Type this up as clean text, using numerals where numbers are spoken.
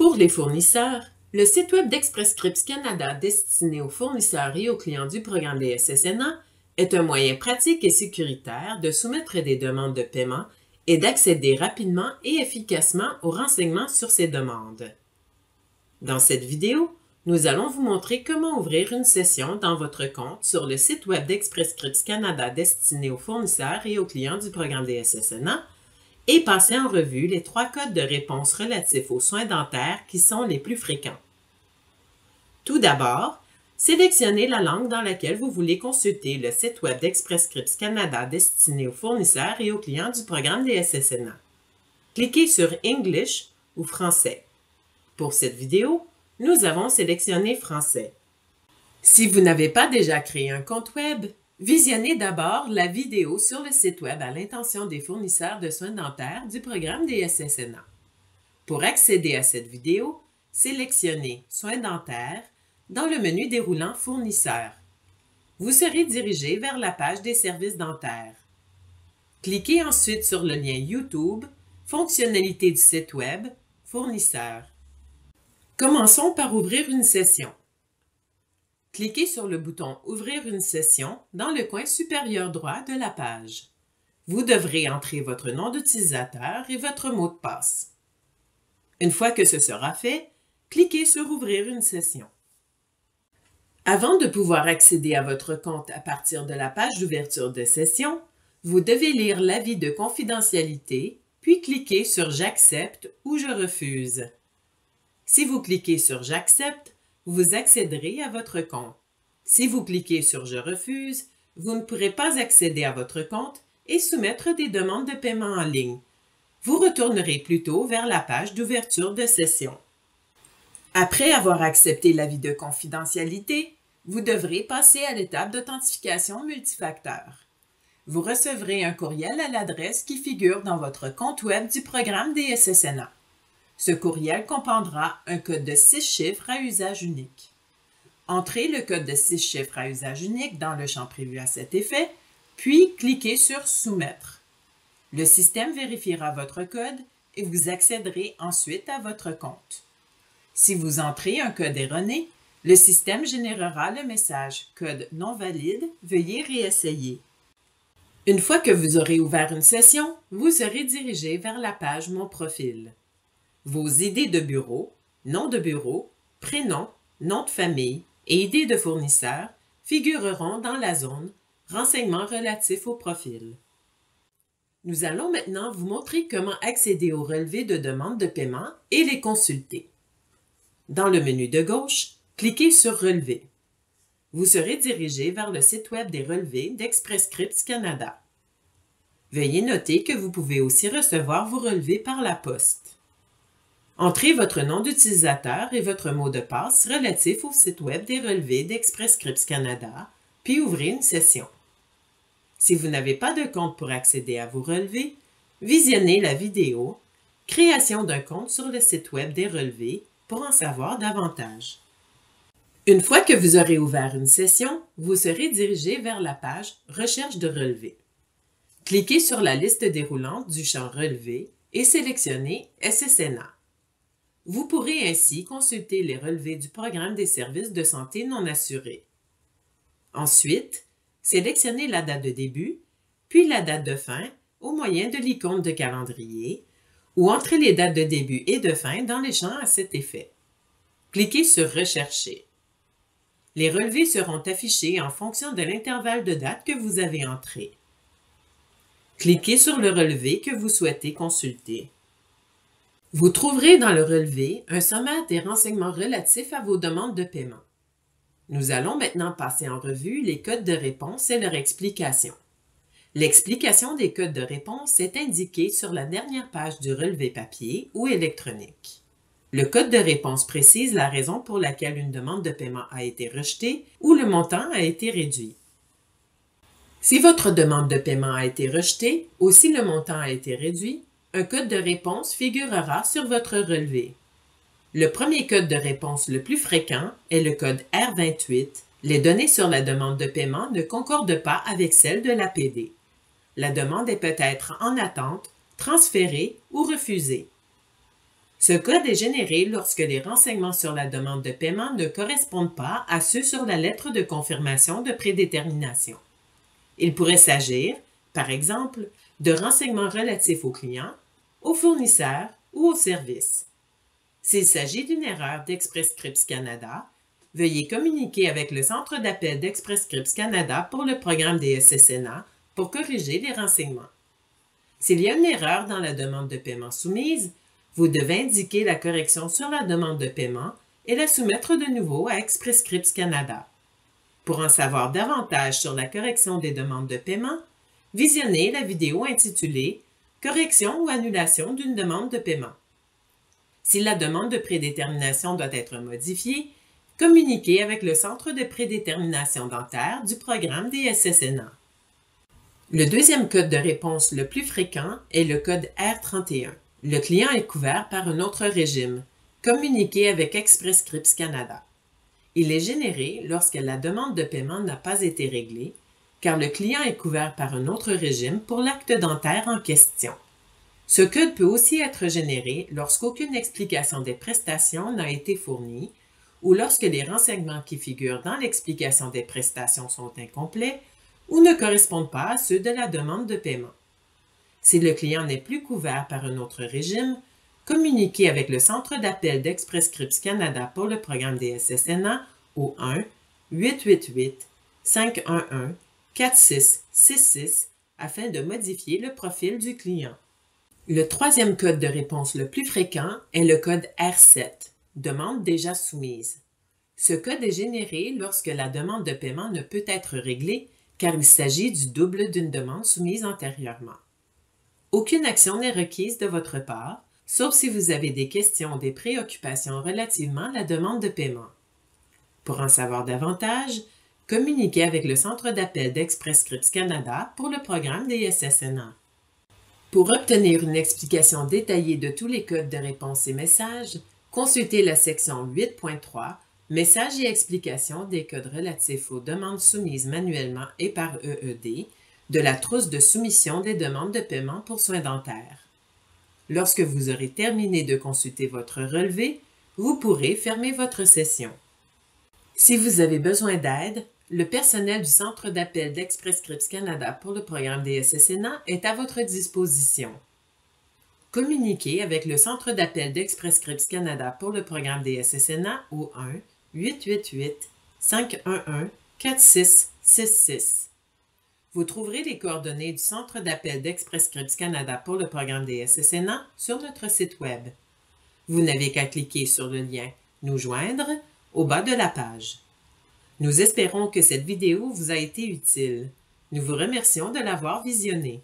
Pour les fournisseurs, le site web d'Express Scripts Canada destiné aux fournisseurs et aux clients du programme des SSNA est un moyen pratique et sécuritaire de soumettre des demandes de paiement et d'accéder rapidement et efficacement aux renseignements sur ces demandes. Dans cette vidéo, nous allons vous montrer comment ouvrir une session dans votre compte sur le site web d'Express Scripts Canada destiné aux fournisseurs et aux clients du programme des SSNA et passer en revue les 3 codes de réponse relatifs aux soins dentaires qui sont les plus fréquents. Tout d'abord, sélectionnez la langue dans laquelle vous voulez consulter le site web d'Express Scripts Canada destiné aux fournisseurs et aux clients du programme des SSNA. Cliquez sur English ou Français. Pour cette vidéo, nous avons sélectionné Français. Si vous n'avez pas déjà créé un compte web, visionnez d'abord la vidéo sur le site web à l'intention des fournisseurs de soins dentaires du programme des SSNA. Pour accéder à cette vidéo, sélectionnez Soins dentaires dans le menu déroulant Fournisseurs. Vous serez dirigé vers la page des services dentaires. Cliquez ensuite sur le lien YouTube, Fonctionnalités du site web, Fournisseurs. Commençons par ouvrir une session. Cliquez sur le bouton « Ouvrir une session » dans le coin supérieur droit de la page. Vous devrez entrer votre nom d'utilisateur et votre mot de passe. Une fois que ce sera fait, cliquez sur « Ouvrir une session ». Avant de pouvoir accéder à votre compte à partir de la page d'ouverture de session, vous devez lire l'avis de confidentialité, puis cliquer sur « J'accepte » ou « Je refuse ». Si vous cliquez sur « J'accepte », vous accéderez à votre compte. Si vous cliquez sur « Je refuse », vous ne pourrez pas accéder à votre compte et soumettre des demandes de paiement en ligne. Vous retournerez plutôt vers la page d'ouverture de session. Après avoir accepté l'avis de confidentialité, vous devrez passer à l'étape d'authentification multifacteur. Vous recevrez un courriel à l'adresse qui figure dans votre compte web du programme des SSNA. Ce courriel comprendra un code de 6 chiffres à usage unique. Entrez le code de 6 chiffres à usage unique dans le champ prévu à cet effet, puis cliquez sur « Soumettre ». Le système vérifiera votre code et vous accéderez ensuite à votre compte. Si vous entrez un code erroné, le système générera le message « Code non valide, veuillez réessayer ». Une fois que vous aurez ouvert une session, vous serez dirigé vers la page « Mon profil ». Vos idées de bureau, nom de bureau, prénom, nom de famille et idées de fournisseur figureront dans la zone « Renseignements relatifs au profil ». Nous allons maintenant vous montrer comment accéder aux relevés de demande de paiement et les consulter. Dans le menu de gauche, cliquez sur « Relevés ». Vous serez dirigé vers le site web des relevés d'Express Scripts Canada. Veuillez noter que vous pouvez aussi recevoir vos relevés par la poste. Entrez votre nom d'utilisateur et votre mot de passe relatif au site web des relevés d'Express Scripts Canada, puis ouvrez une session. Si vous n'avez pas de compte pour accéder à vos relevés, visionnez la vidéo « Création d'un compte sur le site web des relevés » pour en savoir davantage. Une fois que vous aurez ouvert une session, vous serez dirigé vers la page « Recherche de relevés ». Cliquez sur la liste déroulante du champ « Relevés » et sélectionnez « SSNA ». Vous pourrez ainsi consulter les relevés du programme des services de santé non assurés. Ensuite, sélectionnez la date de début, puis la date de fin au moyen de l'icône de calendrier ou entrez les dates de début et de fin dans les champs à cet effet. Cliquez sur « Rechercher ». Les relevés seront affichés en fonction de l'intervalle de date que vous avez entré. Cliquez sur le relevé que vous souhaitez consulter. Vous trouverez dans le relevé un sommaire des renseignements relatifs à vos demandes de paiement. Nous allons maintenant passer en revue les codes de réponse et leur explication. L'explication des codes de réponse est indiquée sur la dernière page du relevé papier ou électronique. Le code de réponse précise la raison pour laquelle une demande de paiement a été rejetée ou le montant a été réduit. Si votre demande de paiement a été rejetée ou si le montant a été réduit, un code de réponse figurera sur votre relevé. Le premier code de réponse le plus fréquent est le code R28. Les données sur la demande de paiement ne concordent pas avec celles de l'APD. La demande est peut-être en attente, transférée ou refusée. Ce code est généré lorsque les renseignements sur la demande de paiement ne correspondent pas à ceux sur la lettre de confirmation de prédétermination. Il pourrait s'agir, par exemple, de renseignements relatifs au client, au fournisseur ou au service. S'il s'agit d'une erreur d'Express Scripts Canada, veuillez communiquer avec le centre d'appel d'Express Scripts Canada pour le programme des SSNA pour corriger les renseignements. S'il y a une erreur dans la demande de paiement soumise, vous devez indiquer la correction sur la demande de paiement et la soumettre de nouveau à Express Scripts Canada. Pour en savoir davantage sur la correction des demandes de paiement, visionnez la vidéo intitulée « Correction ou annulation d'une demande de paiement ». Si la demande de prédétermination doit être modifiée, communiquez avec le centre de prédétermination dentaire du programme des SSNA. Le deuxième code de réponse le plus fréquent est le code R31. Le client est couvert par un autre régime. Communiquez avec Express Scripts Canada. Il est généré lorsque la demande de paiement n'a pas été réglée, car le client est couvert par un autre régime pour l'acte dentaire en question. Ce code peut aussi être généré lorsqu'aucune explication des prestations n'a été fournie ou lorsque les renseignements qui figurent dans l'explication des prestations sont incomplets ou ne correspondent pas à ceux de la demande de paiement. Si le client n'est plus couvert par un autre régime, communiquez avec le centre d'appel d'Express Scripts Canada pour le programme des SSNA au 1-888-511-4666 afin de modifier le profil du client. Le troisième code de réponse le plus fréquent est le code R7, demande déjà soumise. Ce code est généré lorsque la demande de paiement ne peut être réglée car il s'agit du double d'une demande soumise antérieurement. Aucune action n'est requise de votre part, sauf si vous avez des questions ou des préoccupations relativement à la demande de paiement. Pour en savoir davantage, communiquez avec le centre d'appel d'Express Scripts Canada pour le programme des SSNA. Pour obtenir une explication détaillée de tous les codes de réponse et messages, consultez la section 8.3 « Messages et explications des codes relatifs aux demandes soumises manuellement et par EED » de la trousse de soumission des demandes de paiement pour soins dentaires. Lorsque vous aurez terminé de consulter votre relevé, vous pourrez fermer votre session. Si vous avez besoin d'aide, le personnel du centre d'appel d'Express Scripts Canada pour le programme des SSNA est à votre disposition. Communiquez avec le centre d'appel d'Express Scripts Canada pour le programme des SSNA au 1-888-511-4666. Vous trouverez les coordonnées du centre d'appel d'Express Scripts Canada pour le programme des SSNA sur notre site Web. Vous n'avez qu'à cliquer sur le lien « Nous joindre » au bas de la page. Nous espérons que cette vidéo vous a été utile. Nous vous remercions de l'avoir visionnée.